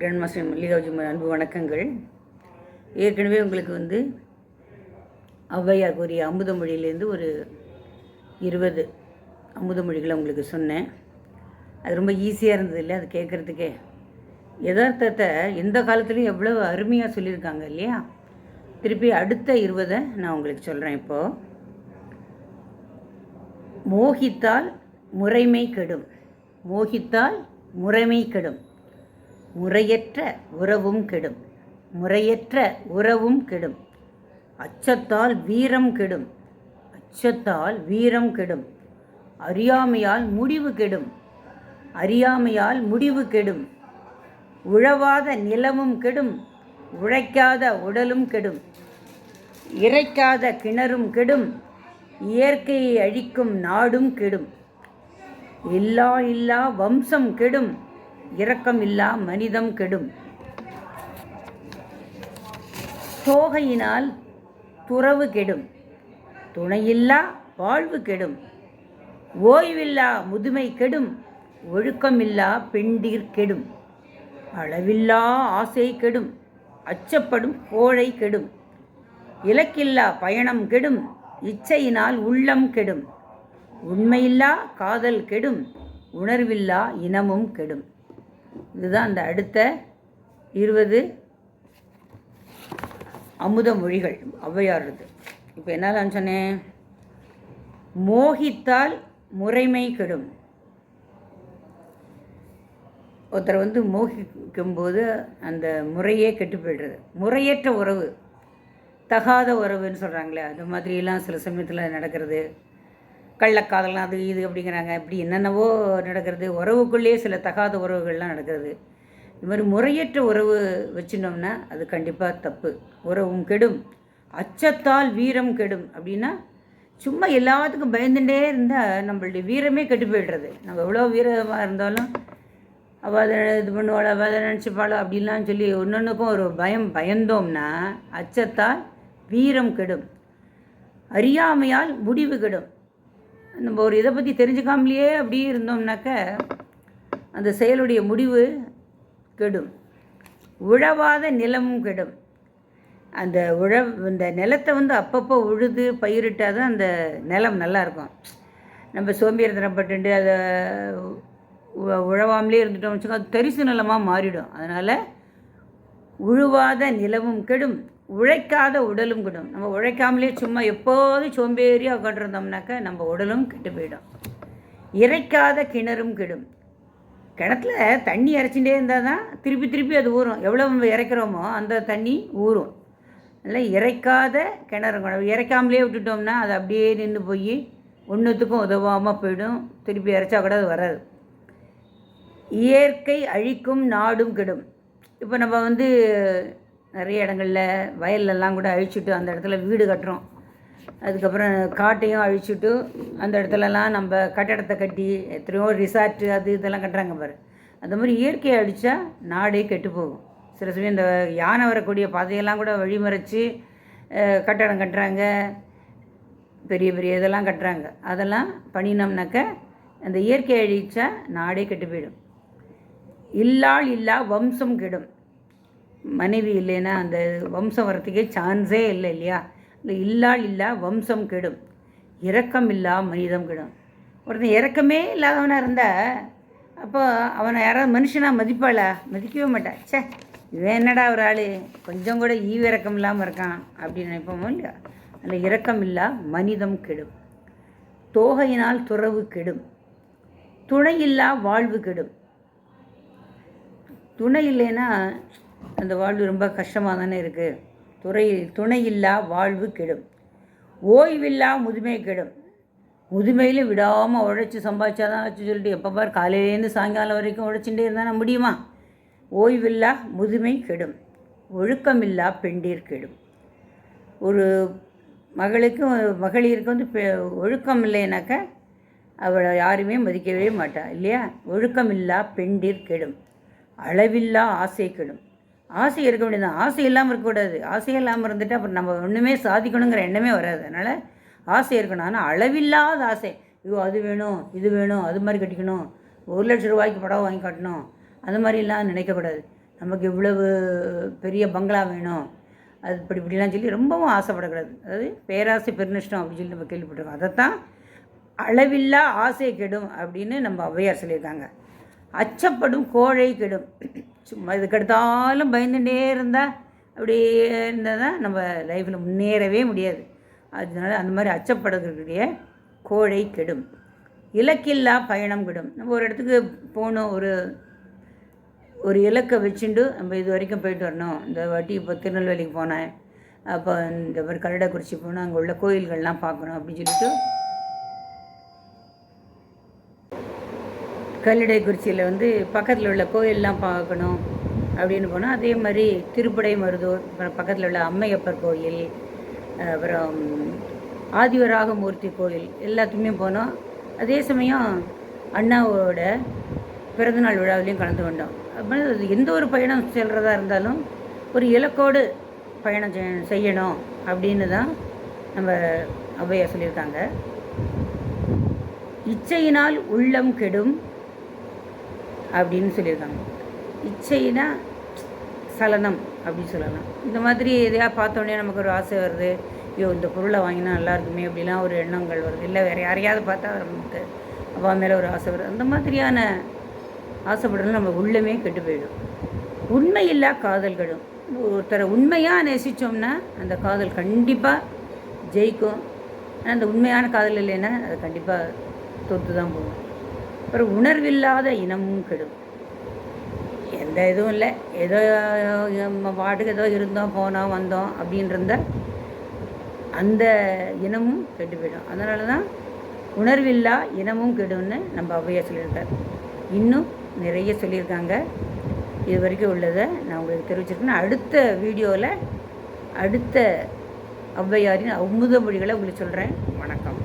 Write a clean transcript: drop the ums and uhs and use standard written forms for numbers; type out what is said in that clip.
Grand master Mallikarjun அன்பு வணக்கங்கள். ஏற்கனவே உங்களுக்கு ஔவையார் கூறிய அமுதமொழியிலேருந்து ஒரு 20 அமுதமொழிகளை உங்களுக்கு சொன்னேன். அது ரொம்ப ஈஸியாக இருந்தது இல்லை, அது கேட்குறதுக்கே. யதார்த்தத்தை எந்த காலத்துலேயும் எவ்வளோ அருமையாக சொல்லியிருக்காங்க இல்லையா. திருப்பி அடுத்த 20 நான் உங்களுக்கு சொல்கிறேன். இப்போது மோகித்தால் முறைமை கெடும், மோகித்தால் முறைமை கெடும், முறையற்ற உறவும் கெடும், முறையற்ற உறவும் கெடும், அச்சத்தால் வீரம் கெடும், அச்சத்தால் வீரம் கெடும், அறியாமையால் முடிவு கெடும், அறியாமையால் முடிவு கெடும், உழவாத நிலமும் கெடும், உழைக்காத உடலும் கெடும், இறைக்காத கிணறும் கெடும், இயற்கையை அழிக்கும் நாடும் கெடும், இல்லா வம்சம் கெடும், இரக்கமில்லா மனிதம் கெடும், தோகையினால் துறவு கெடும், துணையில்லா வாழ்வு கெடும், ஓய்வில்லா முதுமை கெடும், ஒழுக்கமில்லா பெண்டீர் கெடும், அளவில்லா ஆசை கெடும், அச்சப்படும் கோழை கெடும், இலக்கில்லா பயணம் கெடும், இச்சையினால் உள்ளம் கெடும், உண்மையில்லா காதல் கெடும், உணர்வில்லா இனமும் கெடும். இதுதான் அந்த அடுத்த 20 அமுத மொழிகள் ஔவையாரது. இப்போ என்ன சொன்னேன்? மோகித்தால் முறைமை கெடும். ஒருத்தர் மோகிக்கும்போது அந்த முறையே கெட்டு போய்டுறது. முறையற்ற உறவு, தகாத உறவுன்னு சொல்கிறாங்களே, அது மாதிரிலாம் சில சமயத்தில் நடக்கிறது. கள்ளக்காதலாம் அது இது அப்படிங்கிறாங்க. இப்படி என்னென்னவோ நடக்கிறது. உறவுக்குள்ளேயே சில தகாத உறவுகள்லாம் நடக்கிறது. இது மாதிரி முறையற்ற உறவு வச்சுட்டோம்னா அது கண்டிப்பாக தப்பு. உறவும் கெடும், அச்சத்தால் வீரம் கெடும். அப்படின்னா சும்மா எல்லாத்துக்கும் பயந்துட்டே இருந்தால் நம்மளுடைய வீரமே கெட்டு போய்டுறது. நம்ம எவ்வளோ வீரமாக இருந்தாலும் அவள் அதை இது பண்ணுவாள், அவள் அதை நினச்சிப்பாளோ அப்படின்லாம் சொல்லி ஒன்றொன்றுக்கும் ஒரு பயந்தோம்னா அச்சத்தால் வீரம் கெடும், அறியாமையால் முடிவு கெடும். நம்ம ஒரு இதை பற்றி தெரிஞ்சுக்காமலேயே அப்படியே இருந்தோம்னாக்க அந்த செயலுடைய முடிவு கெடும். உழவாத நிலமும் கெடும். அந்த இந்த நிலத்தை அப்பப்போ உழுது பயிரிட்டால் தான் அந்த நிலம் நல்லாயிருக்கும். நம்ம சோம்பேறித்தனப்பட்டு அதை உழவாமலே இருந்துட்டோம்னு வச்சுக்கோ, அது தரிசு நிலமாக மாறிடும். அதனால் உழுவாத நிலமும் கெடும், உழைக்காத உடலும் கெடும். நம்ம உழைக்காமலே சும்மா எப்போதும் சோம்பேறியாக உட்காந்துருந்தோம்னாக்கா நம்ம உடலும் கெட்டு போயிடும். இறைக்காத கிணறும் கெடும். கிணத்துல தண்ணி இறைச்சிட்டே இருந்தால் தான் திருப்பி அது ஊறும். எவ்வளோ நம்ம இறைக்கிறோமோ அந்த தண்ணி ஊறும். அதனால் இறைக்காத கிணறு, இறைக்காமலே விட்டுட்டோம்னா அது அப்படியே நின்று போய் ஒன்றுத்துக்கும் உதவாமல் போயிடும். திருப்பி இறைச்சா கூட அது வராது. இயற்கை அழிக்கும் நாடும் கெடும். இப்போ நம்ம நிறைய இடங்களில் வயல்லலாம் கூட அழிச்சுட்டு அந்த இடத்துல வீடு கட்டுறோம். அதுக்கப்புறம் காட்டையும் அழிச்சுட்டு அந்த இடத்துலலாம் நம்ம கட்டடத்தை கட்டி எத்தனையோ ரிசார்ட்டு அது இதெல்லாம் கட்டுறாங்க பாரு. அந்த மாதிரி இயற்கையை அழித்தா நாடே கெட்டு போகும். சில சமயம் இந்த யானை வரக்கூடிய பாதையெல்லாம் கூட வழிமறைச்சி கட்டடம் கட்டுறாங்க, பெரிய இதெல்லாம் கட்டுறாங்க. அதெல்லாம் பண்ணினோம்னாக்க அந்த இயற்கையை அழித்தா நாடே கெட்டு போயிடும். இல்லா வம்சம் கெடும். மனைவி இல்லைன்னா அந்த வம்சம் வரத்துக்கே சான்ஸே இல்லை இல்லையா. இல்லா வம்சம் கெடும், இரக்கம் இல்லா மனிதம் கெடும். ஒருத்தன் இரக்கமே இல்லாதவனாக இருந்தால் அப்போ அவனை யாராவது மனுஷனாக மதிப்பாளா? மதிக்கவே மாட்டா. சே இவன் என்னடா ஒரு ஆள் கொஞ்சம் கூட ஈவிரக்கம் இல்லாமல் இருக்கான் அப்படின்னு நினைப்போமோ இல்லையா. அதில் இரக்கம் இல்லா மனிதம் கெடும். தோகையினால் துறவு கெடும், துணையில்லா வாழ்வு கெடும். துணை இல்லைன்னா அந்த வாழ்வு ரொம்ப கஷ்டமாக தானே இருக்குது. துணையில்லா வாழ்வு கெடும். ஓய்வில்லா முதுமை கெடும். முதுமையில் விடாமல் உழைச்சி சம்பாதிச்சாதான் வச்சு சொல்லிட்டு எப்போ பார் காலையிலேருந்து சாயங்காலம் வரைக்கும் உழைச்சிட்டே இருந்தால் முடியுமா? ஓய்வில்லா முதுமை கெடும், ஒழுக்கமில்லா பெண்டீர் கெடும். ஒரு மகளிருக்கு ஒழுக்கம் இல்லைனாக்கா அவளை யாருமே மதிக்கவே மாட்டா இல்லையா. ஒழுக்கமில்லா பெண்டீர் கெடும், அளவில்லா ஆசை கெடும். ஆசை இருக்க வேண்டியதான், ஆசை இல்லாமல் இருக்கக்கூடாது. ஆசை இல்லாமல் இருந்துட்டு அப்புறம் நம்ம ஒன்றுமே சாதிக்கணுங்கிற எண்ணமே வராது. அதனால் ஆசை இருக்கணும். ஆனால் அளவில்லாத ஆசை, ஐயோ அது வேணும் இது வேணும், அது மாதிரி கட்டிக்கணும், 1 லட்ச ரூபாய்க்கு புடவை வாங்கி காட்டணும், அது மாதிரிலாம் நினைக்கக்கூடாது. நமக்கு இவ்வளவு பெரிய பங்களா வேணும், அது இப்படிலாம் சொல்லி ரொம்பவும் ஆசைப்படக்கூடாது. அதாவது பேராசை பெருநஷ்டம் அப்படின்னு சொல்லி நம்ம கேள்விப்பட்டிருக்கோம். அதைத்தான் அளவில்லா ஆசை கெடும் அப்படின்னு நம்ம ஔவையார் சொல்லியிருக்காங்க. அச்சப்படும் கோழை கெடும். சும்மா இதுக்கெடுத்தாலும் பயந்துட்டே இருந்தால் அப்படியே இருந்தால் தான் நம்ம லைஃப்பில் முன்னேறவே முடியாது. அதனால அந்த மாதிரி அச்சப்படுறதுடைய கோழை கெடும். இலக்கில்லா பயணம் கெடும். நம்ம ஒரு இடத்துக்கு போகணும், ஒரு இலக்கை வச்சுட்டு நம்ம இது வரைக்கும் போயிட்டு வரணும். இந்த வாட்டி இப்போ திருநெல்வேலிக்கு போனேன், அப்போ இந்த மாதிரி கல்லடைக்குறிச்சி போனால் அங்கே உள்ள கோயில்கள்லாம் பார்க்கணும் அப்படின்னு சொல்லிட்டு கல்லடைக்குறிச்சியில் பக்கத்தில் உள்ள கோயிலெலாம் பார்க்கணும் அப்படின்னு போனால், அதே மாதிரி திருப்படை மருதூர், அப்புறம் பக்கத்தில் உள்ள அம்மையப்பர் கோயில், அப்புறம் ஆதிவராகமூர்த்தி கோயில் எல்லாத்துக்குமே போனோம். அதே சமயம் அண்ணாவோட பிறந்தநாள் விழாவிலையும் கலந்து கொண்டோம். அப்போ எந்த ஒரு பயணம் செல்கிறதா இருந்தாலும் ஒரு இலக்கோடு பயணம் செய்யணும் அப்படின்னு தான் நம்ம ஔவையார் சொல்லியிருக்காங்க. இச்சையினால் உள்ளம் கெடும் அப்படின்னு சொல்லியிருக்காங்க. இச்சைனா சலனம் அப்படின்னு சொல்லலாம். இந்த மாதிரி எதையா பார்த்தோன்னே நமக்கு ஒரு ஆசை வருது, ஐயோ இந்த பொருளை வாங்கினா நல்லா இருக்குமே அப்படிலாம் ஒரு எண்ணங்கள் வருது. இல்லை வேறு யாரையாவது பார்த்தா நமக்கு அப்பா மேலே ஒரு ஆசை வருது. அந்த மாதிரியான ஆசைப்படுறது நம்ம உள்ளமே கெட்டு போயிடும். உண்மையில்லா காதல் கெடும். ஒருத்தரை உண்மையாக நேசித்தோம்னா அந்த காதல் கண்டிப்பாக ஜெயிக்கும். ஆனால் அந்த உண்மையான காதல் இல்லைன்னா அது கண்டிப்பாக தோற்று தான் போகும். அப்புறம் உணர்வில்லாத இனமும் கெடும். எந்த இதுவும் இல்லை, ஏதோ நம்ம பாட்டுக்கு ஏதோ இருந்தோம் போனோம் வந்தோம் அப்படின்றத அந்த இனமும் கெட்டு போயிடும். அதனால தான் உணர்வில்லா இனமும் கெடும்னு நம்ம ஔவையார் சொல்லியிருக்கார். இன்னும் நிறைய சொல்லியிருக்காங்க. இது வரைக்கும் உள்ளதை நான் உங்களுக்கு தெரிவிச்சிருக்கேன். அடுத்த வீடியோவில் அடுத்த ஔவையாரின் அமுத மொழிகளை உங்களுக்கு சொல்கிறேன். வணக்கம்.